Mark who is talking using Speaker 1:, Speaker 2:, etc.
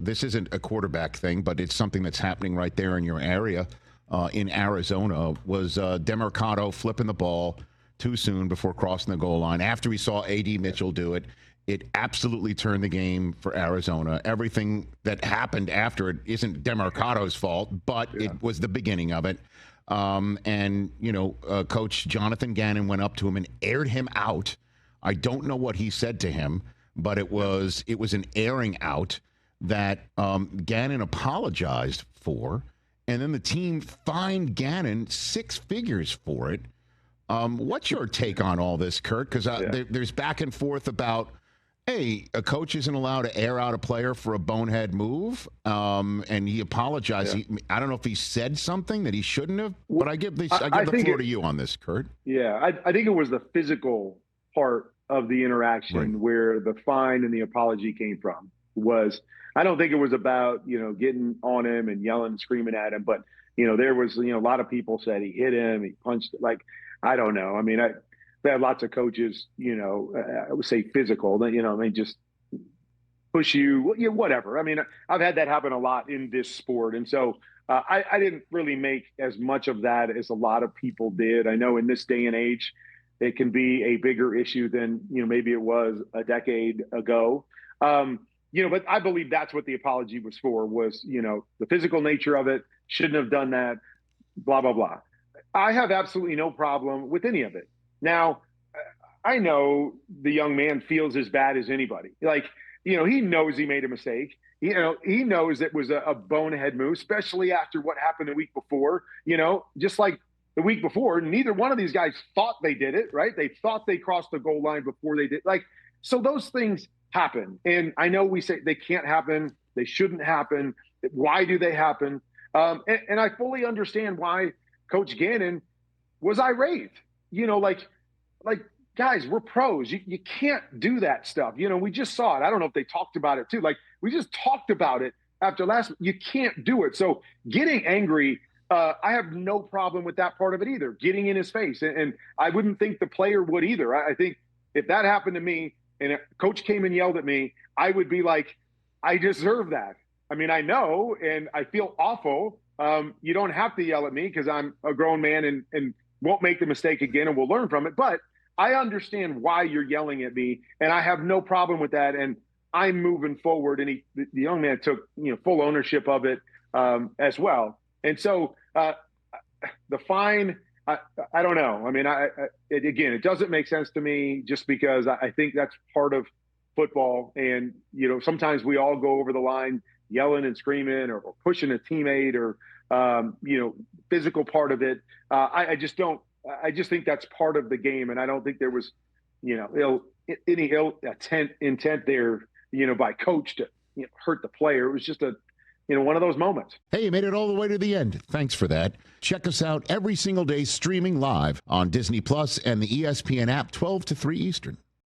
Speaker 1: this isn't a quarterback thing, but it's something that's happening right there in your area in Arizona, was Demercado flipping the ball too soon before crossing the goal line. After we saw A.D. Mitchell do it, it absolutely turned the game for Arizona. Everything that happened after it isn't Demercado's fault, but it was the beginning of it. And, Coach Jonathan Gannon went up to him and aired him out. I don't know what he said to him, but it was an airing out that Gannon apologized for, and then the team fined Gannon 6 figures for it. What's your take on all this, Kurt? Because there's back and forth about, hey, a coach isn't allowed to air out a player for a bonehead move, and he apologized.
Speaker 2: Yeah.
Speaker 1: I don't know if he said something that he shouldn't have, but I give the floor to you on this, Kurt.
Speaker 2: Yeah, I think it was the physical part of the interaction where the fine and the apology came from. I don't think it was about, getting on him and yelling and screaming at him, but, there was, a lot of people said he hit him, he punched, I don't know. I mean, I've had lots of coaches, I would say physical, they just push you, whatever. I mean, I've had that happen a lot in this sport. And so I didn't really make as much of that as a lot of people did. I know in this day and age, it can be a bigger issue than, maybe it was a decade ago. But I believe that's what the apology was for, was, the physical nature of it, shouldn't have done that, blah, blah, blah. I have absolutely no problem with any of it. Now, I know the young man feels as bad as anybody. He knows he made a mistake. He knows it was a bonehead move, especially after what happened the week before. Just like the week before, neither one of these guys thought they did it, right? They thought they crossed the goal line before they did. So those things happen. And I know we say they can't happen. They shouldn't happen. Why do they happen? And I fully understand why Coach Gannon was irate. Guys, we're pros. You can't do that stuff. We just saw it. I don't know if they talked about it too. We just talked about it after last. You can't do it. So getting angry, I have no problem with that part of it either. Getting in his face. And I wouldn't think the player would either. I think if that happened to me and a coach came and yelled at me, I would be like, I deserve that. I mean, I know, and I feel awful. You don't have to yell at me because I'm a grown man and won't make the mistake again, and we'll learn from it. But I understand why you're yelling at me, and I have no problem with that. And I'm moving forward. And the young man took full ownership of it as well. And so the fine, I don't know. I mean, it doesn't make sense to me, just because I think that's part of football. And sometimes we all go over the line, yelling and screaming or pushing a teammate or, physical part of it. I just think that's part of the game. And I don't think there was, any ill intent there, by coach to hurt the player. It was just one of those moments.
Speaker 1: Hey, you made it all the way to the end. Thanks for that. Check us out every single day streaming live on Disney Plus and the ESPN app, 12 to 3 Eastern.